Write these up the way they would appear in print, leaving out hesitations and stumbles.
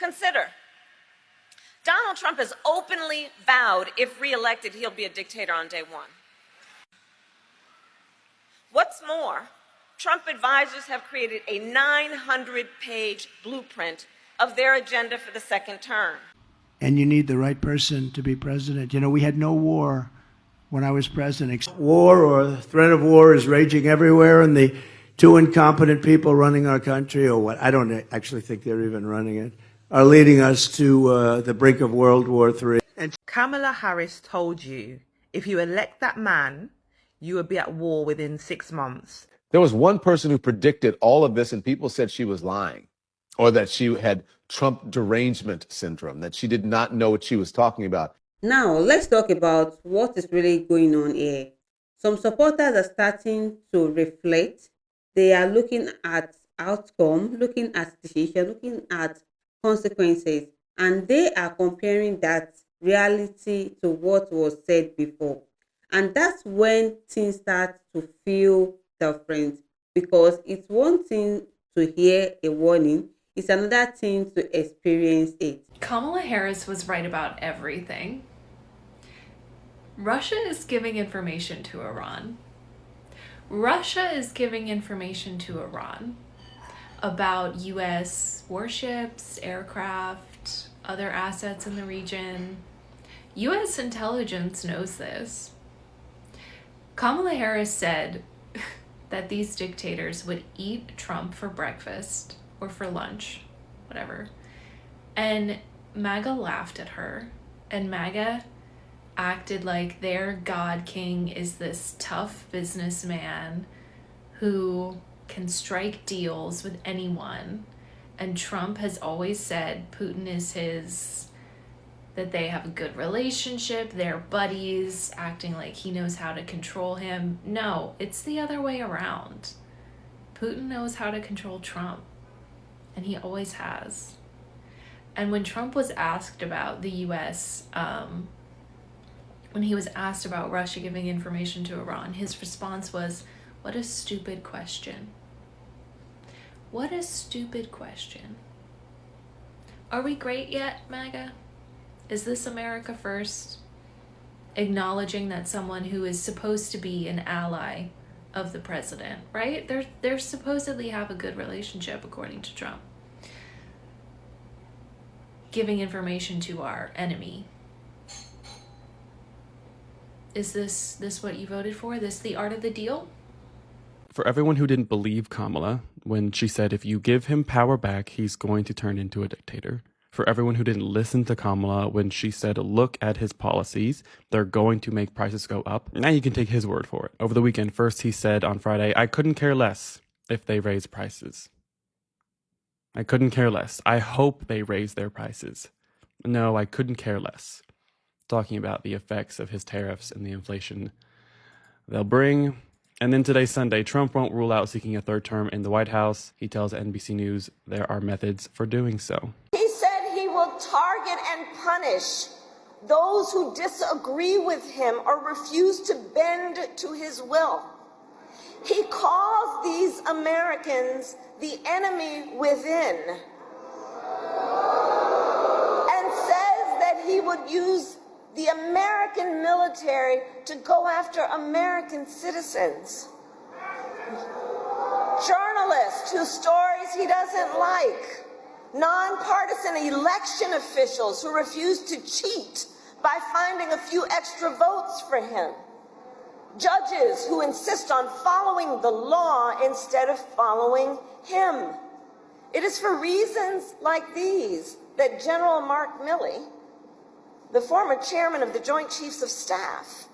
Consider, Donald Trump has openly vowed, if reelected, he'll be a dictator on day one. What's more, Trump advisors have created a 900-page blueprint of their agenda for the second term. And you need the right person to be president. You know, we had no war when I was president. War or the threat of war is raging everywhere, and the two incompetent people running our country, or what, I don't actually think they're even running it, are leading us to the brink of World War III. And Kamala Harris told you, if you elect that man, you would be at war within 6 months. There was one person who predicted all of this, and people said she was lying, or that she had Trump derangement syndrome, that she did not know what she was talking about. Now, let's talk about what is really going on here. Some supporters are starting to reflect. They are looking at outcome, looking at decision, looking at consequences, and they are comparing that reality to what was said before. And that's when things start to feel different, because it's one thing to hear a warning, it's another thing to experience it. Kamala Harris was right about everything. Russia is giving information to Iran. Russia is giving information to Iran about U.S. warships, aircraft, other assets in the region. U.S. intelligence knows this. Kamala Harris said that these dictators would eat Trump for breakfast or for lunch, whatever. And MAGA laughed at her, and MAGA acted like their God King is this tough businessman who can strike deals with anyone. And Trump has always said Putin is his, that they have a good relationship, they're buddies, acting like he knows how to control him. No, it's the other way around. Putin knows how to control Trump, and he always has. And when Trump was asked about the U.S., when he was asked about Russia giving information to Iran, his response was, "What a stupid question. What a stupid question." Are we great yet, MAGA? Is this America first? Acknowledging that someone who is supposed to be an ally of the president, right? They're supposedly have a good relationship according to Trump. Giving information to our enemy. Is this what you voted for? This the art of the deal? For everyone who didn't believe Kamala when she said if you give him power back, he's going to turn into a dictator. For everyone who didn't listen to Kamala when she said, look at his policies, they're going to make prices go up. Now you can take his word for it. Over the weekend, first he said on Friday, I couldn't care less if they raise prices. I couldn't care less. I hope they raise their prices. No, I couldn't care less. Talking about the effects of his tariffs and the inflation they'll bring. And then today, Sunday, Trump won't rule out seeking a third term in the White House. He tells NBC News there are methods for doing so. He said he will target and punish those who disagree with him or refuse to bend to his will. He calls these Americans the enemy within and says that he would use the American military to go after American citizens. Journalists whose stories he doesn't like. Nonpartisan election officials who refuse to cheat by finding a few extra votes for him. Judges who insist on following the law instead of following him. It is for reasons like these that General Mark Milley, the former chairman of the Joint Chiefs of Staff,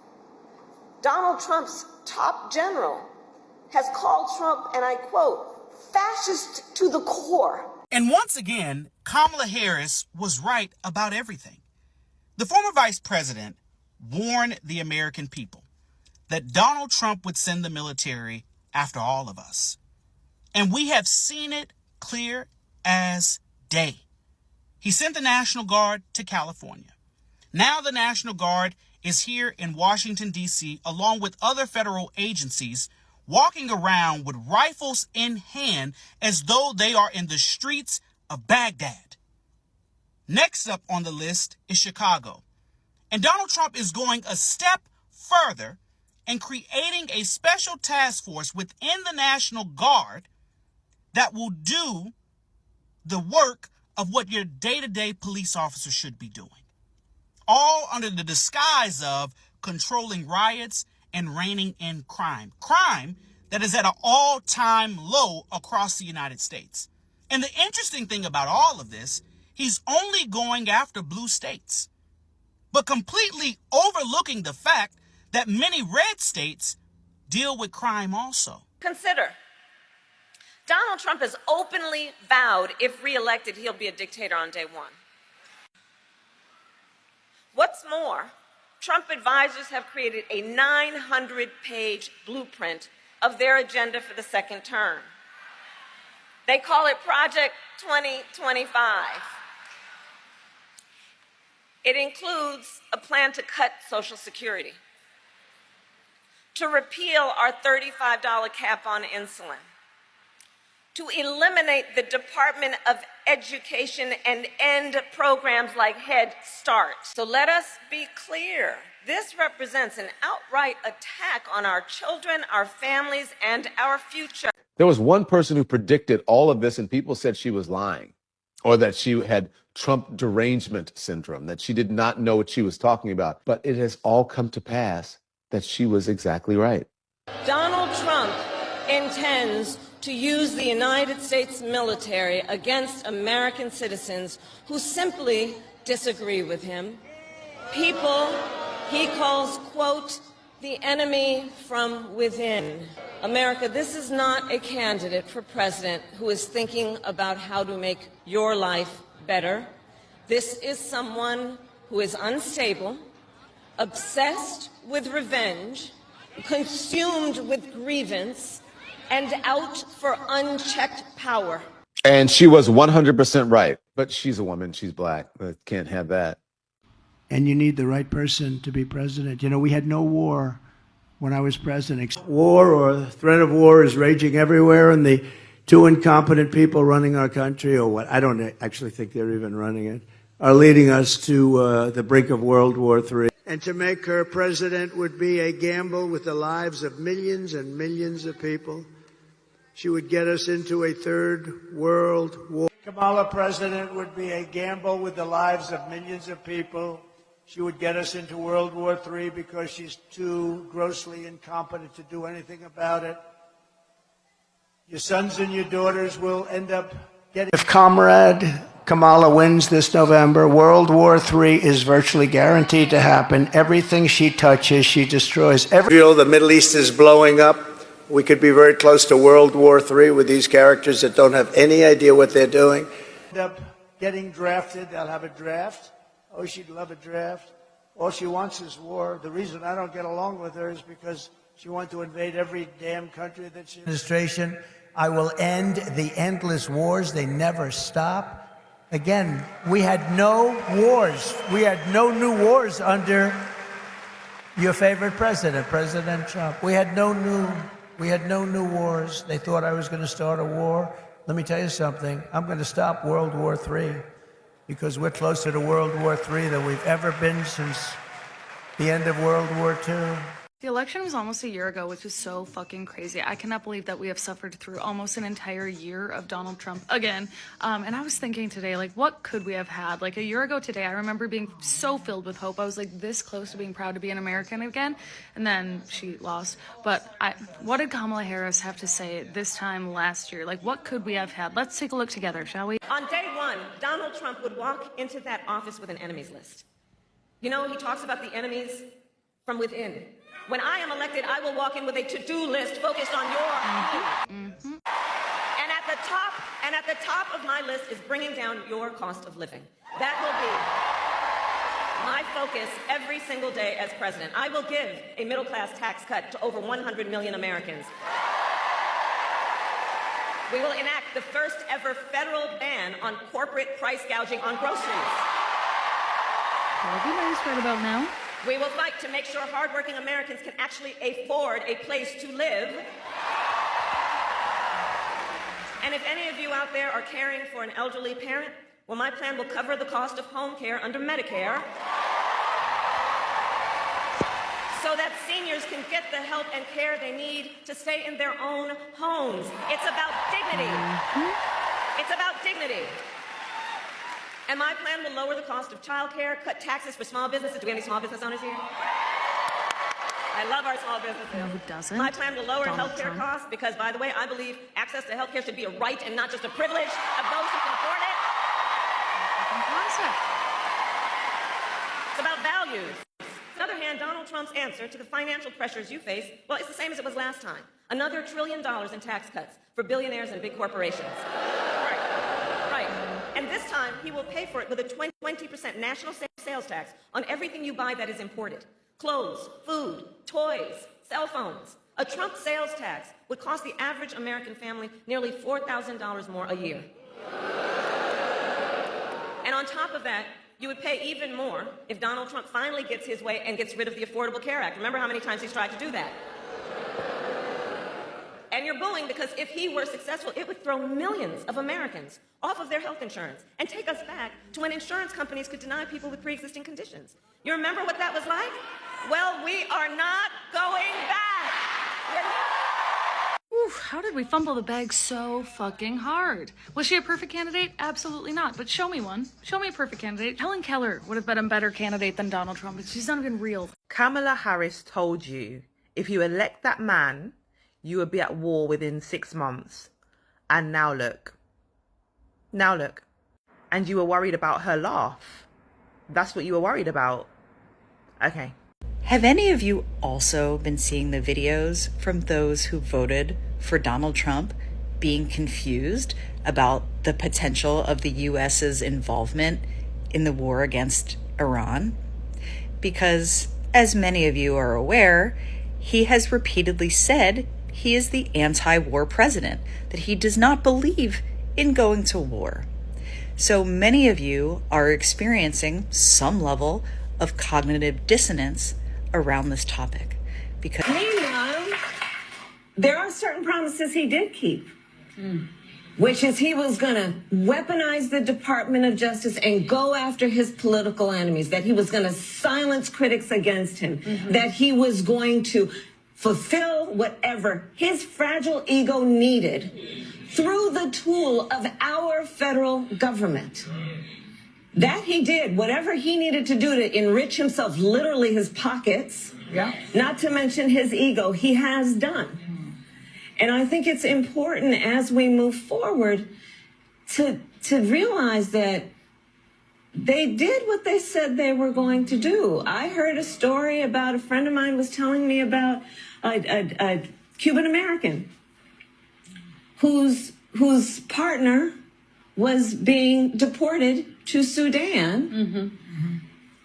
Donald Trump's top general, has called Trump, and I quote, fascist to the core. And once again, Kamala Harris was right about everything. The former vice president warned the American people that Donald Trump would send the military after all of us. And we have seen it clear as day. He sent the National Guard to California. Now the National Guard is here in Washington, D.C., along with other federal agencies, walking around with rifles in hand as though they are in the streets of Baghdad. Next up on the list is Chicago. And Donald Trump is going a step further and creating a special task force within the National Guard that will do the work of what your day-to-day police officer should be doing. All under the disguise of controlling riots and reining in crime. Crime that is at an all-time low across the United States. And the interesting thing about all of this, he's only going after blue states, but completely overlooking the fact that many red states deal with crime also. Consider, Donald Trump has openly vowed if reelected, he'll be a dictator on day one. What's more, Trump advisors have created a 900-page blueprint of their agenda for the second term. They call it Project 2025. It includes a plan to cut Social Security, to repeal our $35 cap on insulin, to eliminate the Department of Education and end programs like Head Start. So let us be clear. This represents an outright attack on our children, our families, and our future. There was one person who predicted all of this, and people said she was lying, or that she had Trump derangement syndrome, that she did not know what she was talking about. But it has all come to pass that she was exactly right. Donald Trump intends to use the United States military against American citizens who simply disagree with him. People he calls, quote, the enemy from within. America, this is not a candidate for president who is thinking about how to make your life better. This is someone who is unstable, obsessed with revenge, consumed with grievance, and out for unchecked power. And she was 100% right. But she's a woman. She's black. Can't have that. And you need the right person to be president. You know, we had no war when I was president. War or the threat of war is raging everywhere, and the two incompetent people running our country, or what, I don't actually think they're even running it, are leading us to the brink of World War III. And to make her president would be a gamble with the lives of millions and millions of people. She would get us into a third world war. Kamala president would be a gamble with the lives of millions of people. She would get us into World War III because she's too grossly incompetent to do anything about it. Your sons and your daughters will end up getting... If Comrade Kamala wins this November, World War III is virtually guaranteed to happen. Everything she touches, she destroys. The Middle East is blowing up. We could be very close to World War III with these characters that don't have any idea what they're doing. End up getting drafted. They'll have a draft. Oh, she'd love a draft. All she wants is war. The reason I don't get along with her is because she wants to invade every damn country that she... Administration, I will end the endless wars. They never stop. Again, we had no wars. We had no new wars under your favorite president, President Trump. We had no new wars. They thought I was going to start a war. Let me tell you something. I'm going to stop World War III because we're closer to World War III than we've ever been since the end of World War II. The election was almost a year ago, which was so fucking crazy. I cannot believe that we have suffered through almost an entire year of Donald Trump again. And I was thinking today, like, what could we have had? Like, a year ago today, I remember being so filled with hope. I was, like, this close to being proud to be an American again. And then she lost. But what did Kamala Harris have to say this time last year? Like, what could we have had? Let's take a look together, shall we? On day one, Donald Trump would walk into that office with an enemies list. You know, he talks about the enemies from within. When I am elected, I will walk in with a to-do list focused on your people. And at the top of my list is bringing down your cost of living. That will be my focus every single day as president. I will give a middle-class tax cut to over 100 million Americans. We will enact the first ever federal ban on corporate price gouging on groceries. That'll be nice right about now. We will fight to make sure hardworking Americans can actually afford a place to live. And if any of you out there are caring for an elderly parent, Well, my plan will cover the cost of home care under Medicare so that seniors can get the help and care they need to stay in their own homes. It's about dignity. It's about dignity. And my plan will lower the cost of childcare, cut taxes for small businesses. Do we have any small business owners here? I love our small businesses. No, it doesn't. My plan will lower Donald healthcare Trump. costs because, by the way, I believe access to healthcare should be a right and not just a privilege of those who can afford it. Concept. It's about values. On the other hand, Donald Trump's answer to the financial pressures you face, well, it's the same as it was last time. Another $1 trillion in tax cuts for billionaires and big corporations. Right. And this time, he will pay for it with a 20% national sales tax on everything you buy that is imported. Clothes, food, toys, cell phones. A Trump sales tax would cost the average American family nearly $4,000 more a year. And on top of that, you would pay even more if Donald Trump finally gets his way and gets rid of the Affordable Care Act. Remember how many times he's tried to do that? And you're booing because if he were successful, it would throw millions of Americans off of their health insurance and take us back to when insurance companies could deny people with pre-existing conditions. You remember what that was like? Well, we are not going back. Oof, how did we fumble the bag so fucking hard? Was she a perfect candidate? Absolutely not. But show me one. Show me a perfect candidate. Helen Keller would have been a better candidate than Donald Trump, but she's not even real. Kamala Harris told you if you elect that man, you would be at war within 6 months. And now look. Now look. And you were worried about her laugh. That's what you were worried about. Okay. Have any of you also been seeing the videos from those who voted for Donald Trump being confused about the potential of the US's involvement in the war against Iran? Because, as many of you are aware, he has repeatedly said he is the anti-war president, that he does not believe in going to war. So many of you are experiencing some level of cognitive dissonance around this topic. Because Meanwhile, there are certain promises he did keep, which is he was going to weaponize the Department of Justice and go after his political enemies, that he was going to silence critics against him, that he was going to fulfill whatever his fragile ego needed through the tool of our federal government. That he did, whatever he needed to do to enrich himself, literally his pockets, not to mention his ego, he has done. And I think it's important as we move forward to realize that they did what they said they were going to do. I heard a story about a friend of mine was telling me about a Cuban American whose partner was being deported to Sudan,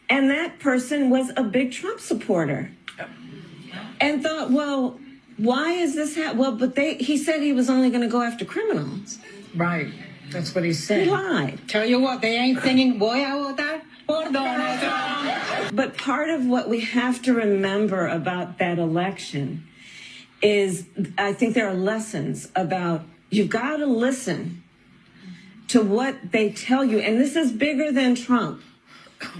and that person was a big Trump supporter, and thought, well, why is this well, but he said he was only going to go after criminals. Right. That's what he said. He lied. Tell you what, they ain't singing boy out that for Donald Trump. But part of what we have to remember about that election is, I think there are lessons about, you've got to listen to what they tell you. And this is bigger than Trump.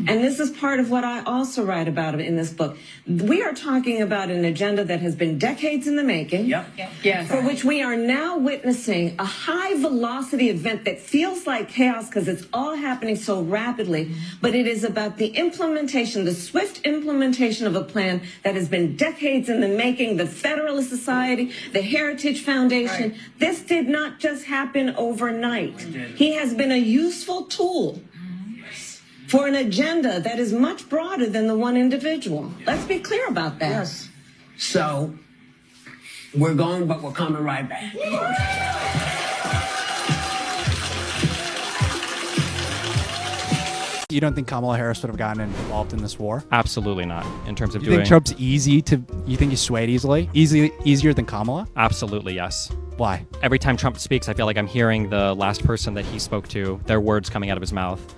And this is part of what I also write about in this book. We are talking about an agenda that has been decades in the making, Yes. for which we are now witnessing a high-velocity event that feels like chaos because it's all happening so rapidly. But it is about the implementation, the swift implementation of a plan that has been decades in the making, the Federalist Society, the Heritage Foundation. Right. This did not just happen overnight. He has been a useful tool for an agenda that is much broader than the one individual. Let's be clear about that. Yes. So, we're going, but we're coming right back. You don't think Kamala Harris would have gotten involved in this war? Absolutely not. In terms of You think Trump's easy to, you think he's swayed easily? Easier than Kamala? Absolutely, yes. Why? Every time Trump speaks, I feel like I'm hearing the last person that he spoke to, their words coming out of his mouth.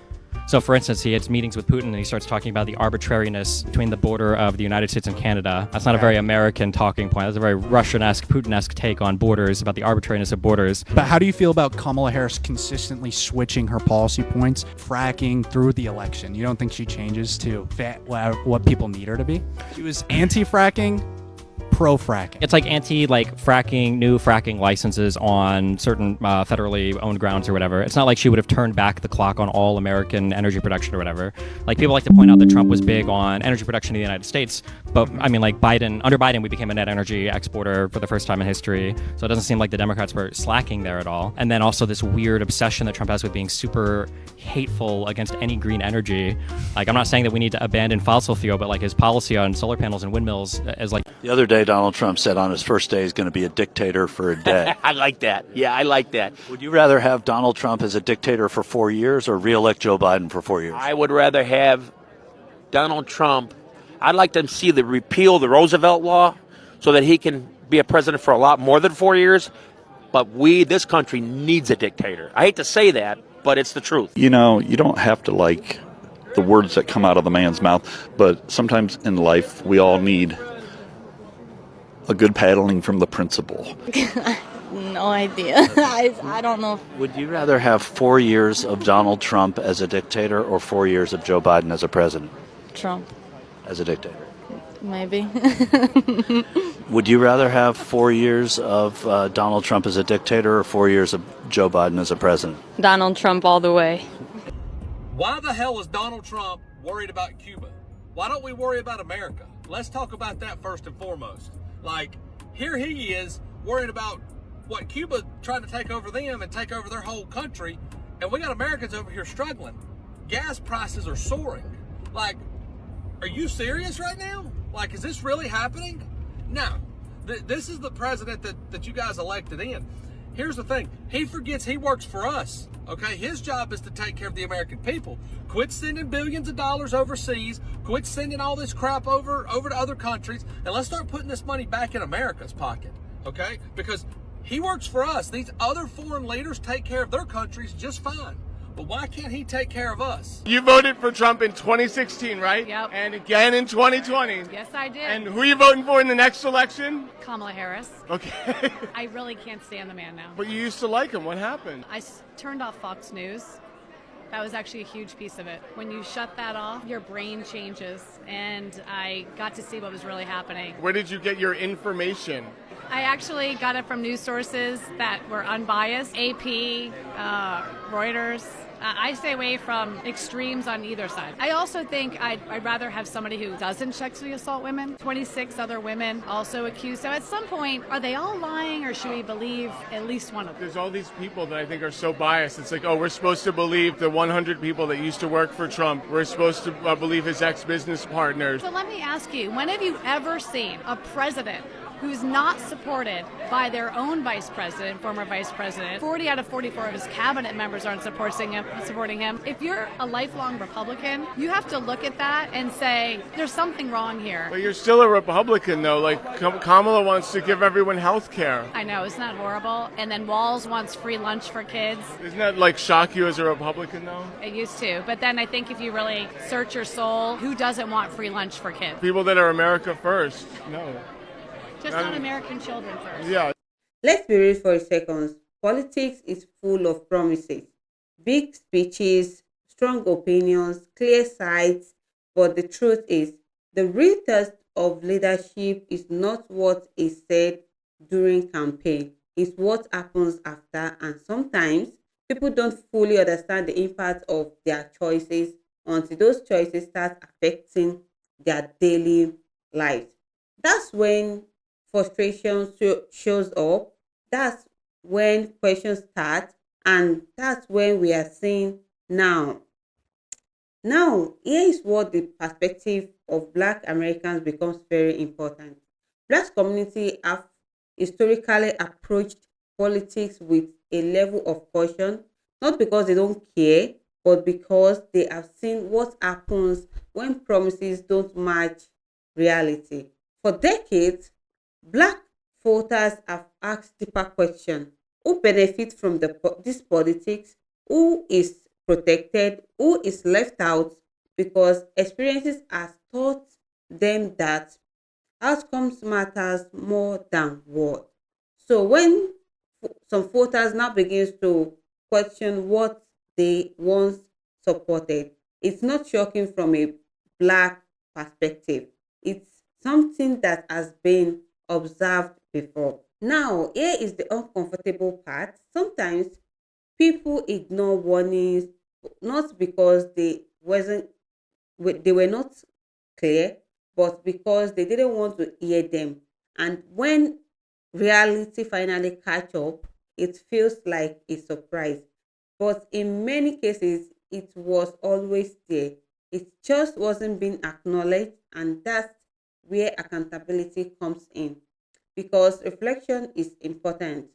So, for instance, he has meetings with Putin and he starts talking about the arbitrariness between the border of the United States and Canada. That's not a very American talking point. That's a very Russian-esque, Putin-esque take on borders, about the arbitrariness of borders. But how do you feel about Kamala Harris consistently switching her policy points, fracking through the election? You don't think she changes to fit what people need her to be? She was anti-fracking, pro-fracking. It's like fracking, new fracking licenses on certain federally owned grounds or whatever. It's not like she would have turned back the clock on all American energy production or whatever. Like, people like to point out that Trump was big on energy production in the United States, but I mean, like, under Biden, we became a net energy exporter for the first time in history. So it doesn't seem like the Democrats were slacking there at all. And then also this weird obsession that Trump has with being super hateful against any green energy. Like, I'm not saying that we need to abandon fossil fuel, but like his policy on solar panels and windmills is like... The other day, Donald Trump said on his first day he's going to be a dictator for a day. I like that. Yeah, I like that. Would you rather have Donald Trump as a dictator for 4 years or re-elect Joe Biden for 4 years? I would rather have Donald Trump. I'd like to see the repeal the Roosevelt law so that he can be a president for a lot more than 4 years. But this country needs a dictator. I hate to say that, but it's the truth. You know, you don't have to like the words that come out of the man's mouth, but sometimes in life we all need a good paddling from the principal. No idea. I don't know. Would you rather have 4 years of Donald Trump as a dictator or 4 years of Joe Biden as a president? Trump. As a dictator? Maybe. Would you rather have 4 years of Donald Trump as a dictator or 4 years of Joe Biden as a president? Donald Trump all the way. Why the hell is Donald Trump worried about Cuba? Why don't we worry about America? Let's talk about that first and foremost. Like, here he is worried about what Cuba trying to take over them and take over their whole country, and we got Americans over here struggling. Gas prices are soaring. Like, are you serious right now? Like, is this really happening? No. This is the president that you guys elected in. Here's the thing. He forgets he works for us. Okay? His job is to take care of the American people. Quit sending billions of dollars overseas. Quit sending all this crap over to other countries. And let's start putting this money back in America's pocket. Okay? Because he works for us. These other foreign leaders take care of their countries just fine. But why can't he take care of us? You voted for Trump in 2016, right? Yep. And again in 2020. Yes, I did. And who are you voting for in the next election? Kamala Harris. Okay. I really can't stand the man now. But you used to like him. What happened? I turned off Fox News. That was actually a huge piece of it. When you shut that off, your brain changes. And I got to see what was really happening. Where did you get your information? I actually got it from news sources that were unbiased. AP, Reuters. I stay away from extremes on either side. I also think I'd rather have somebody who doesn't sexually assault women. 26 other women also accused. So at some point, are they all lying or should we believe at least one of them? There's all these people that I think are so biased. It's like, oh, we're supposed to believe the 100 people that used to work for Trump. We're supposed to believe his ex-business partners. So let me ask you, when have you ever seen a president who's not supported by their own vice president, former vice president? 40 out of 44 of his cabinet members aren't supporting him. If you're a lifelong Republican, you have to look at that and say, there's something wrong here. But you're still a Republican, though. Like, Kamala wants to give everyone health care. I know, isn't that horrible? And then Walz wants free lunch for kids. Doesn't that, like, shock you as a Republican, though? It used to. But then I think if you really search your soul, who doesn't want free lunch for kids? People that are America first. No. Just not American children first. Yeah. Let's be real for a second. Politics is full of promises, big speeches, strong opinions, clear sides. But the truth is, the real test of leadership is not what is said during campaign. It's what happens after. And sometimes people don't fully understand the impact of their choices until those choices start affecting their daily lives. That's when frustration shows up. That's when questions start, and that's when we are seeing now. Now, here is what the perspective of Black Americans becomes very important. Black community have historically approached politics with a level of caution, not because they don't care, but because they have seen what happens when promises don't match reality. For decades, Black voters have asked deeper questions. Who benefits from this politics? Who is protected, who is left out, because experiences has taught them that outcomes matters more than words. So when some voters now begins to question what they once supported, it's not shocking from a black perspective. It's something that has been observed before. Now, here is the uncomfortable part. Sometimes people ignore warnings not because they were not clear, but because they didn't want to hear them. And when reality finally catch up, it feels like a surprise. But in many cases, it was always there. It just wasn't being acknowledged, and that's where accountability comes in. Because reflection is important,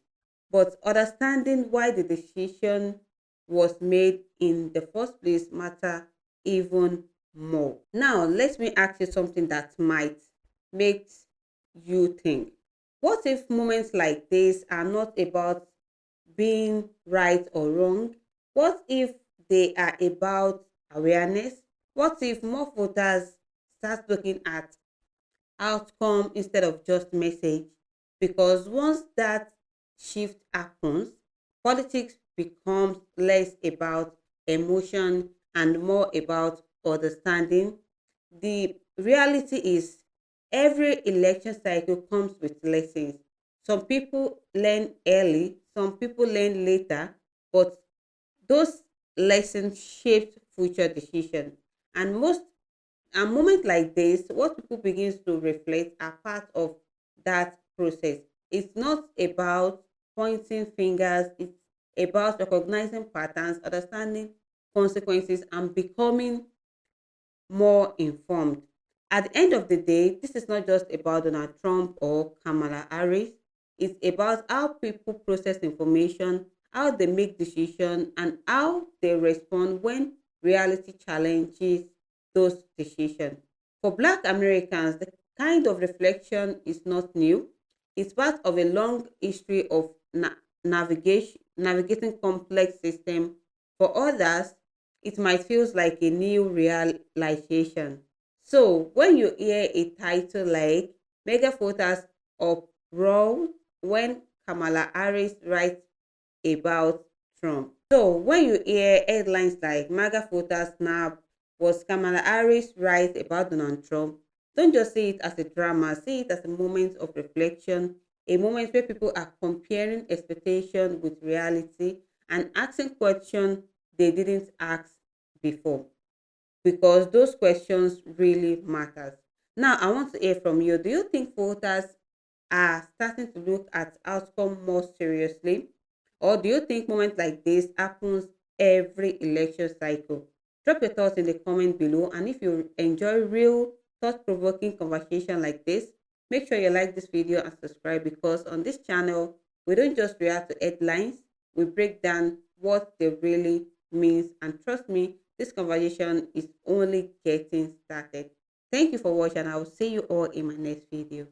but understanding why the decision was made in the first place matter even more. Now, let me ask you something that might make you think. What if moments like this are not about being right or wrong? What if they are about awareness? What if more voters start looking at outcome instead of just message? Because once that shift happens, politics becomes less about emotion and more about understanding. The reality is every election cycle comes with lessons. Some people learn early, some people learn later, but those lessons shape future decisions. And most and moments like this, what people begins to reflect are part of that process. It's not about pointing fingers, it's about recognizing patterns, understanding consequences, and becoming more informed. At the end of the day, this is not just about Donald Trump or Kamala Harris. It's about how people process information, how they make decisions, and how they respond when reality challenges those decisions. For Black Americans, the kind of reflection is not new. It's part of a long history of navigating complex systems. For others, it might feel like a new realization. So when you hear a title like Mega Voters Uproar when Kamala Harris writes about Trump. So when you hear headlines like MAGA voters snap, was Kamala Harris right about Donald Trump? Don't just see it as a drama, see it as a moment of reflection, a moment where people are comparing expectation with reality and asking questions they didn't ask before, because those questions really matters. Now, I want to hear from you. Do you think voters are starting to look at outcome more seriously? Or do you think moments like this happens every election cycle? Drop your thoughts in the comment below. And if you enjoy real thought-provoking conversation like this, make sure you like this video and subscribe, because on this channel, we don't just react to headlines, we break down what they really means. And trust me, this conversation is only getting started. Thank you for watching. I will see you all in my next video.